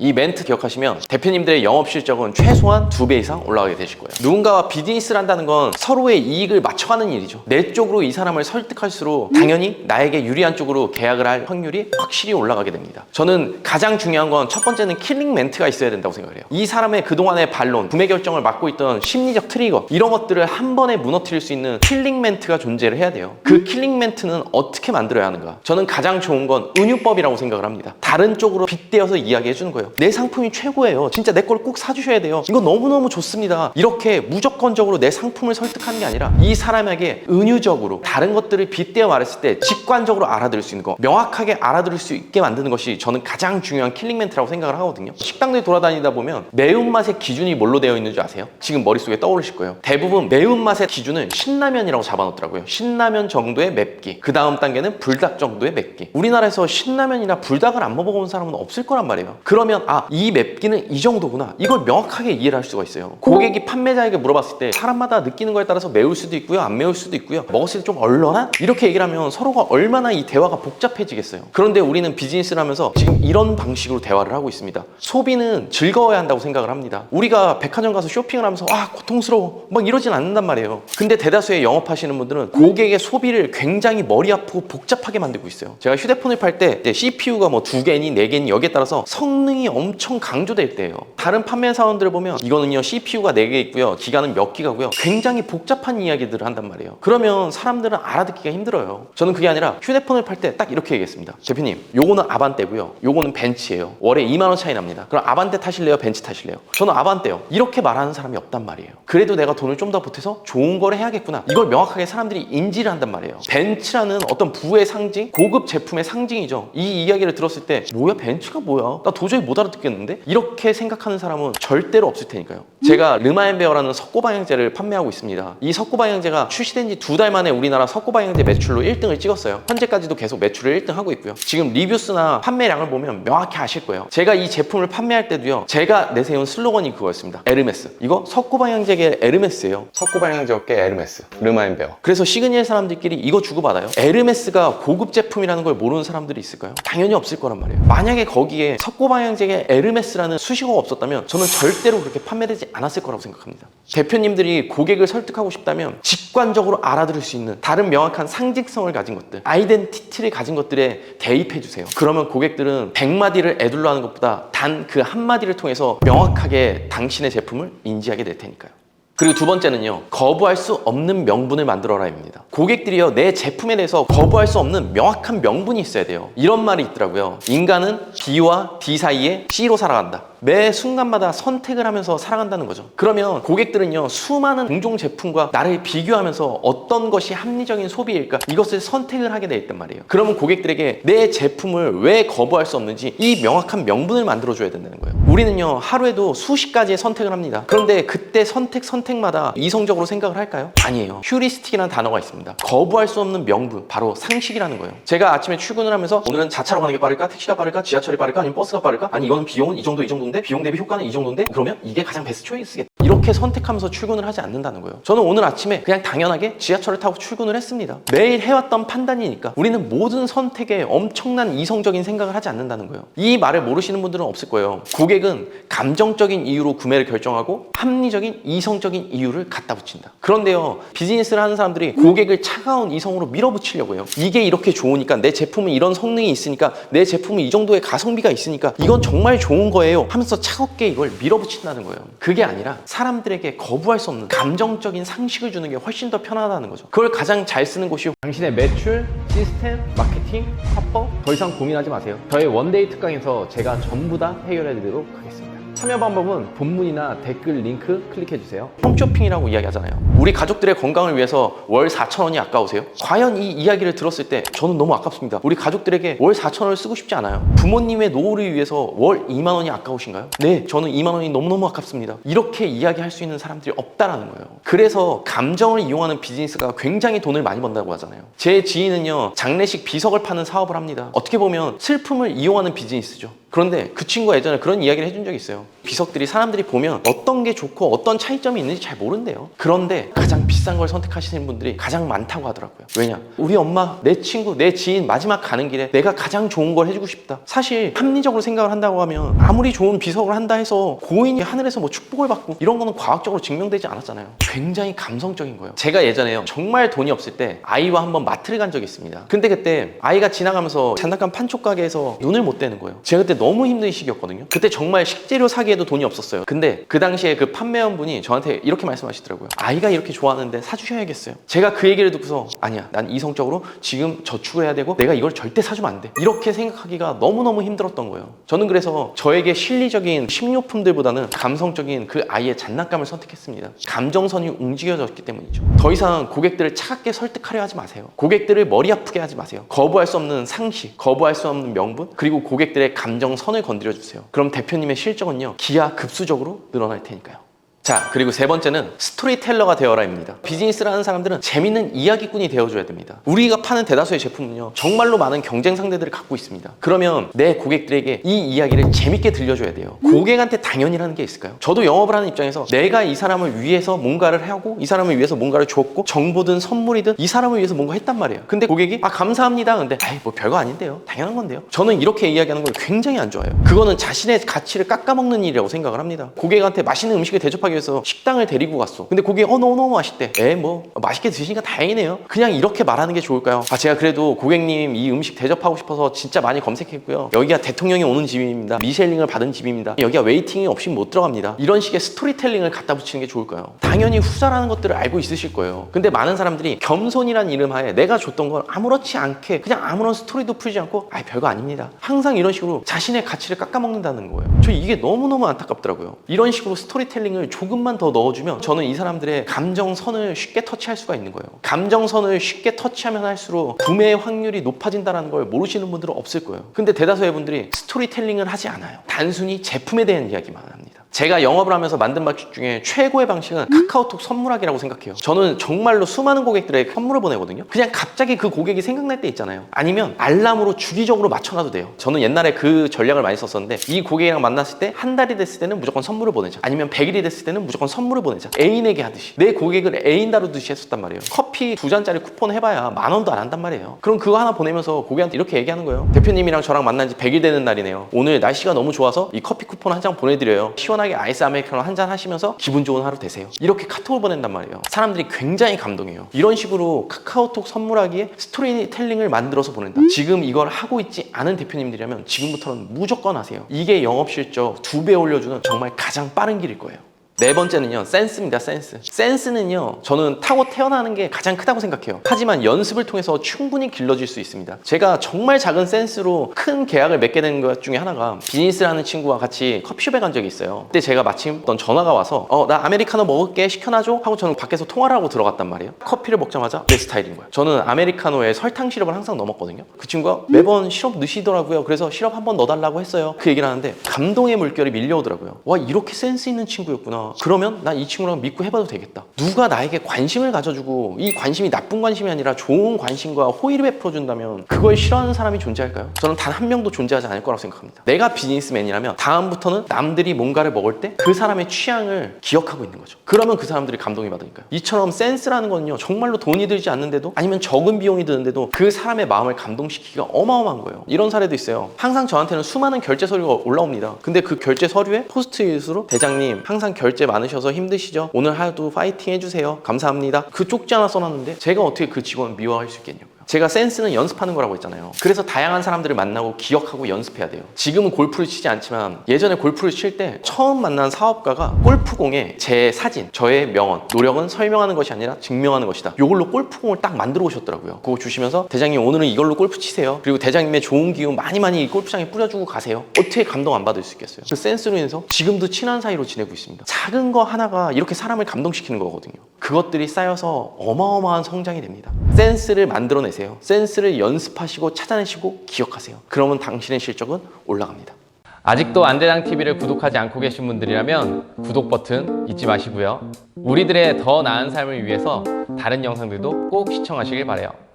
이 멘트 기억하시면 대표님들의 영업 실적은 최소한 2배 이상 올라가게 되실 거예요. 누군가와 비즈니스를 한다는 건 서로의 이익을 맞춰가는 일이죠. 내 쪽으로 이 사람을 설득할수록 당연히 나에게 유리한 쪽으로 계약을 할 확률이 확실히 올라가게 됩니다. 저는 가장 중요한 건 첫 번째는 킬링 멘트가 있어야 된다고 생각을 해요. 이 사람의 그동안의 반론, 구매 결정을 막고 있던 심리적 트리거, 이런 것들을 한 번에 무너뜨릴 수 있는 킬링 멘트가 존재를 해야 돼요. 그 킬링 멘트는 어떻게 만들어야 하는가? 저는 가장 좋은 건 은유법이라고 생각을 합니다. 다른 쪽으로 빗대어서 이야기해 주는 거예요. 내 상품이 최고예요. 진짜 내 걸 꼭 사주셔야 돼요. 이거 너무너무 좋습니다. 이렇게 무조건적으로 내 상품을 설득하는 게 아니라 이 사람에게 은유적으로 다른 것들을 빗대어 말했을 때 직관적으로 알아들을 수 있는 거, 명확하게 알아들을 수 있게 만드는 것이 저는 가장 중요한 킬링 멘트라고 생각을 하거든요. 식당들 돌아다니다 보면 매운맛의 기준이 뭘로 되어 있는 줄 아세요? 지금 머릿속에 떠오르실 거예요. 대부분 매운맛의 기준은 신라면이라고 잡아놓더라고요. 신라면 정도의 맵기, 그 다음 단계는 불닭 정도의 맵기. 우리나라에서 신라면이나 불닭을 안 먹어본 사람은 없을 거란 말이에요. 그러면 이 맵기는 이 정도구나, 이걸 명확하게 이해를 할 수가 있어요. 고객이 판매자에게 물어봤을 때 사람마다 느끼는 거에 따라서 매울 수도 있고요, 안 매울 수도 있고요, 먹었을 때 좀 얼얼한? 이렇게 얘기를 하면 서로가 얼마나 이 대화가 복잡해지겠어요. 그런데 우리는 비즈니스를 하면서 지금 이런 방식으로 대화를 하고 있습니다. 소비는 즐거워야 한다고 생각을 합니다. 우리가 백화점 가서 쇼핑을 하면서 고통스러워 막 이러진 않는단 말이에요. 근데 대다수의 영업하시는 분들은 고객의 소비를 굉장히 머리 아프고 복잡하게 만들고 있어요. 제가 휴대폰을 팔 때 CPU가 뭐 2개니 4개니 여기에 따라서 성능이 엄청 강조될 때예요. 다른 판매사원들을 보면 이거는요 CPU가 4개 있고요, 기가는 몇 기가고요, 굉장히 복잡한 이야기들을 한단 말이에요. 그러면 사람들은 알아듣기가 힘들어요. 저는 그게 아니라 휴대폰을 팔 때 딱 이렇게 얘기했습니다. 대표님, 요거는 아반떼고요, 요거는 벤츠예요. 월에 2만 원 차이 납니다. 그럼 아반떼 타실래요, 벤츠 타실래요? 저는 아반떼요. 이렇게 말하는 사람이 없단 말이에요. 그래도 내가 돈을 좀 더 보태서 좋은 거를 해야겠구나, 이걸 명확하게 사람들이 인지를 한단 말이에요. 벤츠라는 어떤 부의 상징, 고급 제품의 상징이죠. 이 이야기를 들었을 때 뭐야, 벤츠가 뭐야, 나 도저히 못 알아듣겠는데? 이렇게 생각하는 사람은 절대로 없을 테니까요. 제가 르마앤베어라는 석고방향제를 판매하고 있습니다. 이 석고방향제가 출시된 지 2달 만에 우리나라 석고방향제 매출로 1등을 찍었어요. 현재까지도 계속 매출을 1등 하고 있고요. 지금 리뷰수나 판매량을 보면 명확히 아실 거예요. 제가 이 제품을 판매할 때도요, 제가 내세운 슬로건이 그거였습니다. 에르메스. 이거 석고방향제계 에르메스예요. 석고방향제 업계 에르메스, 르마앤베어. 그래서 시그니엘 사람들끼리 이거 주고받아요. 에르메스가 고급 제품이라는 걸 모르는 사람들이 있을까요? 당연히 없을 거란 말이에요. 만약에 거기에 석고방향제계 에르메스라는 수식어가 없었다면 저는 절대로 그렇게 판매되지 않았을 거라고 생각합니다. 대표님들이 고객을 설득하고 싶다면 직관적으로 알아들을 수 있는 다른 명확한 상징성을 가진 것들, 아이덴티티를 가진 것들에 대입해 주세요. 그러면 고객들은 100마디를 에둘러 하는 것보다 단 그 한마디를 통해서 명확하게 당신의 제품을 인지하게 될 테니까요. 그리고 두 번째는요, 거부할 수 없는 명분을 만들어라입니다. 고객들이요, 내 제품에 대해서 거부할 수 없는 명확한 명분이 있어야 돼요. 이런 말이 있더라고요. 인간은 B와 D 사이에 C로 살아간다. 매 순간마다 선택을 하면서 살아간다는 거죠. 그러면 고객들은요, 수많은 동종 제품과 나를 비교하면서 어떤 것이 합리적인 소비일까, 이것을 선택을 하게 돼 있단 말이에요. 그러면 고객들에게 내 제품을 왜 거부할 수 없는지 이 명확한 명분을 만들어줘야 된다는 거예요. 우리는요, 하루에도 수십 가지의 선택을 합니다. 그런데 그때 선택마다 이성적으로 생각을 할까요? 아니에요. 휴리스틱이라는 단어가 있습니다. 거부할 수 없는 명분, 바로 상식이라는 거예요. 제가 아침에 출근을 하면서 오늘은 자차로 가는 게 빠를까, 택시가 빠를까, 지하철이 빠를까, 아니면 버스가 빠를까, 아니 이거는 비용은 이 정도인데 비용 대비 효과는 이 정도인데 그러면 이게 가장 베스트 초이스겠다, 이렇게 선택하면서 출근을 하지 않는다는 거예요. 저는 오늘 아침에 그냥 당연하게 지하철을 타고 출근을 했습니다. 매일 해왔던 판단이니까. 우리는 모든 선택에 엄청난 이성적인 생각을 하지 않는다는 거예요. 이 말을 모르시는 분들은 없을 거예요. 고객은 감정적인 이유로 구매를 결정하고 합리적인 이성적인 이유를 갖다 붙인다. 그런데요, 비즈니스를 하는 사람들이 고객을 차가운 이성으로 밀어붙이려고 해요. 이게 이렇게 좋으니까, 내 제품은 이런 성능이 있으니까, 내 제품은 이 정도의 가성비가 있으니까 이건 정말 좋은 거예요 하면서 차갑게 이걸 밀어붙인다는 거예요. 그게 아니라 사람들에게 거부할 수 없는 감정적인 상식을 주는 게 훨씬 더 편하다는 거죠. 그걸 가장 잘 쓰는 곳이 당신의 매출, 시스템, 마케팅, 화법, 더 이상 고민하지 마세요. 저의 원데이 특강에서 제가 전부 다 해결해 드리도록 하겠습니다. 참여 방법은 본문이나 댓글 링크 클릭해주세요. 홈쇼핑이라고 이야기하잖아요. 우리 가족들의 건강을 위해서 월 4,000원이 아까우세요? 과연 이 이야기를 들었을 때 저는 너무 아깝습니다. 우리 가족들에게 월 4,000원을 쓰고 싶지 않아요. 부모님의 노후를 위해서 월 2만 원이 아까우신가요? 네, 저는 2만 원이 너무너무 아깝습니다. 이렇게 이야기할 수 있는 사람들이 없다라는 거예요. 그래서 감정을 이용하는 비즈니스가 굉장히 돈을 많이 번다고 하잖아요. 제 지인은요, 장례식 비석을 파는 사업을 합니다. 어떻게 보면 슬픔을 이용하는 비즈니스죠. 그런데 그 친구가 예전에 그런 이야기를 해준 적이 있어요. 비석들이 사람들이 보면 어떤 게 좋고 어떤 차이점이 있는지 잘 모른대요. 그런데 가장 비싼 걸 선택하시는 분들이 가장 많다고 하더라고요. 왜냐? 우리 엄마, 내 친구, 내 지인 마지막 가는 길에 내가 가장 좋은 걸 해주고 싶다. 사실 합리적으로 생각을 한다고 하면 아무리 좋은 비석을 한다 해서 고인이 하늘에서 뭐 축복을 받고 이런 거는 과학적으로 증명되지 않았잖아요. 굉장히 감성적인 거예요. 제가 예전에요, 정말 돈이 없을 때 아이와 한번 마트를 간 적이 있습니다. 근데 그때 아이가 지나가면서 장난감 판촉 가게에서 눈을 못 떼는 거예요. 제가 그때 너무 힘든 시기였거든요. 그때 정말 식재료 사기에도 돈이 없었어요. 근데 그 당시에 그 판매원분이 저한테 이렇게 말씀하시더라고요. 아이가 이렇게 좋아하는데 사주셔야겠어요. 제가 그 얘기를 듣고서 아니야, 난 이성적으로 지금 저축을 해야 되고 내가 이걸 절대 사주면 안 돼, 이렇게 생각하기가 너무너무 힘들었던 거예요. 저는 그래서 저에게 실리적인 식료품들보다는 감성적인 그 아이의 장난감을 선택했습니다. 감정선이 움직여졌기 때문이죠. 더 이상 고객들을 차갑게 설득하려 하지 마세요. 고객들을 머리 아프게 하지 마세요. 거부할 수 없는 상식, 거부할 수 없는 명분, 그리고 고객들의 감정선을 건드려 주세요. 그럼 대표님의 실적은요, 기하급수적으로 늘어날 테니까요. 자, 그리고 세 번째는 스토리텔러가 되어라입니다. 비즈니스를 하는 사람들은 재밌는 이야기꾼이 되어줘야 됩니다. 우리가 파는 대다수의 제품은요, 정말로 많은 경쟁 상대들을 갖고 있습니다. 그러면 내 고객들에게 이 이야기를 재밌게 들려줘야 돼요. 고객한테 당연이라는 게 있을까요? 저도 영업을 하는 입장에서 내가 이 사람을 위해서 뭔가를 하고 이 사람을 위해서 뭔가를 줬고 정보든 선물이든 이 사람을 위해서 뭔가 했단 말이에요. 근데 고객이 감사합니다. 근데 뭐 별거 아닌데요, 당연한 건데요. 저는 이렇게 이야기하는 걸 굉장히 안 좋아해요. 그거는 자신의 가치를 깎아먹는 일이라고 생각을 합니다. 고객한테 맛있는 음식을 대접하기 위해서 식당을 데리고 갔어. 근데 고객이 너무 맛있대. 뭐 맛있게 드시니까 다행이네요. 그냥 이렇게 말하는 게 좋을까요? 제가 그래도 고객님 이 음식 대접하고 싶어서 진짜 많이 검색했고요. 여기가 대통령이 오는 집입니다. 미쉐링을 받은 집입니다. 여기가 웨이팅이 없이 못 들어갑니다. 이런 식의 스토리텔링을 갖다 붙이는 게 좋을까요? 당연히 후자라는 것들을 알고 있으실 거예요. 근데 많은 사람들이 겸손이란 이름 하에 내가 줬던 걸 아무렇지 않게 그냥 아무런 스토리도 풀지 않고 별거 아닙니다, 항상 이런 식으로 자신의 가치를 깎아먹는다는 거예요. 저 이게 너무너무 안타깝더라고요. 이런 식으로 스토리텔링을 조금만 더 넣어주면 저는 이 사람들의 감정선을 쉽게 터치할 수가 있는 거예요. 감정선을 쉽게 터치하면 할수록 구매의 확률이 높아진다는 걸 모르시는 분들은 없을 거예요. 근데 대다수의 분들이 스토리텔링을 하지 않아요. 단순히 제품에 대한 이야기만 합니다. 제가 영업을 하면서 만든 방식 중에 최고의 방식은 카카오톡 선물하기라고 생각해요. 저는 정말로 수많은 고객들에게 선물을 보내거든요. 그냥 갑자기 그 고객이 생각날 때 있잖아요. 아니면 알람으로 주기적으로 맞춰놔도 돼요. 저는 옛날에 그 전략을 많이 썼었는데, 이 고객이랑 만났을 때 한 달이 됐을 때는 무조건 선물을 보내자, 아니면 100일이 됐을 때는 무조건 선물을 보내자, 애인에게 하듯이 내 고객을 애인 다루듯이 했었단 말이에요. 커피 2잔짜리 쿠폰 해봐야 10,000원도 안 한단 말이에요. 그럼 그거 하나 보내면서 고객한테 이렇게 얘기하는 거예요. 대표님이랑 저랑 만난 지 100일 되는 날이네요. 오늘 날씨가 너무 좋아서 이 커피 쿠폰 한 장 보내드려요. 시원하게 아이스 아메리카노 한 잔 하시면서 기분 좋은 하루 되세요. 이렇게 카톡을 보낸단 말이에요. 사람들이 굉장히 감동해요. 이런 식으로 카카오톡 선물하기에 스토리텔링을 만들어서 보낸다. 지금 이걸 하고 있지 않은 대표님들이라면 지금부터는 무조건 하세요. 이게 영업 실적 2배 올려주는 정말 가장 빠른 길일 거예요. 네 번째는요, 센스입니다. 센스는요, 저는 타고 태어나는 게 가장 크다고 생각해요. 하지만 연습을 통해서 충분히 길러질 수 있습니다. 제가 정말 작은 센스로 큰 계약을 맺게 된 것 중에 하나가, 비즈니스를 하는 친구와 같이 커피숍에 간 적이 있어요. 그때 제가 마침 어떤 전화가 와서 나 아메리카노 먹을게, 시켜놔줘 하고 저는 밖에서 통화를 하고 들어갔단 말이에요. 커피를 먹자마자 내 스타일인 거예요. 저는 아메리카노에 설탕 시럽을 항상 넣어 먹거든요. 그 친구가 매번 시럽 넣으시더라고요. 그래서 시럽 한번 넣어달라고 했어요. 그 얘기를 하는데 감동의 물결이 밀려오더라고요. 와, 이렇게 센스 있는 친구였구나. 그러면 난 이 친구랑 믿고 해봐도 되겠다. 누가 나에게 관심을 가져주고, 이 관심이 나쁜 관심이 아니라 좋은 관심과 호의를 베풀어준다면 그걸 싫어하는 사람이 존재할까요? 저는 단 한 명도 존재하지 않을 거라고 생각합니다. 내가 비즈니스맨이라면 다음부터는 남들이 뭔가를 먹을 때 그 사람의 취향을 기억하고 있는 거죠. 그러면 그 사람들이 감동이 받으니까요. 이처럼 센스라는 건요, 정말로 돈이 들지 않는데도, 아니면 적은 비용이 드는데도 그 사람의 마음을 감동시키기가 어마어마한 거예요. 이런 사례도 있어요. 항상 저한테는 수많은 결제 서류가 올라옵니다. 근데 그 결제 서류에 포스트잇으로 대장님 항상 결제 많으셔서 힘드시죠? 오늘 하루도 파이팅 해주세요. 감사합니다. 그 쪽지 하나 써놨는데 제가 어떻게 그 직원을 미워할 수 있겠냐고요. 제가 센스는 연습하는 거라고 했잖아요. 그래서 다양한 사람들을 만나고 기억하고 연습해야 돼요. 지금은 골프를 치지 않지만 예전에 골프를 칠 때 처음 만난 사업가가 골프공에 제 사진, 저의 명언, 노력은 설명하는 것이 아니라 증명하는 것이다, 이걸로 골프공을 딱 만들어 오셨더라고요. 그거 주시면서 대장님 오늘은 이걸로 골프 치세요. 그리고 대장님의 좋은 기운 많이 이 골프장에 뿌려주고 가세요. 어떻게 감동 안 받을 수 있겠어요? 그 센스로 인해서 지금도 친한 사이로 지내고 있습니다. 작은 거 하나가 이렇게 사람을 감동시키는 거거든요. 그것들이 쌓여서 어마어마한 성장이 됩니다. 센스를 만들어내세요. 센스를 연습하시고 찾아내시고 기억하세요. 그러면 당신의 실적은 올라갑니다. 아직도 안대장TV를 구독하지 않고 계신 분들이라면 구독 버튼 잊지 마시고요. 우리들의 더 나은 삶을 위해서 다른 영상들도 꼭 시청하시길 바라요.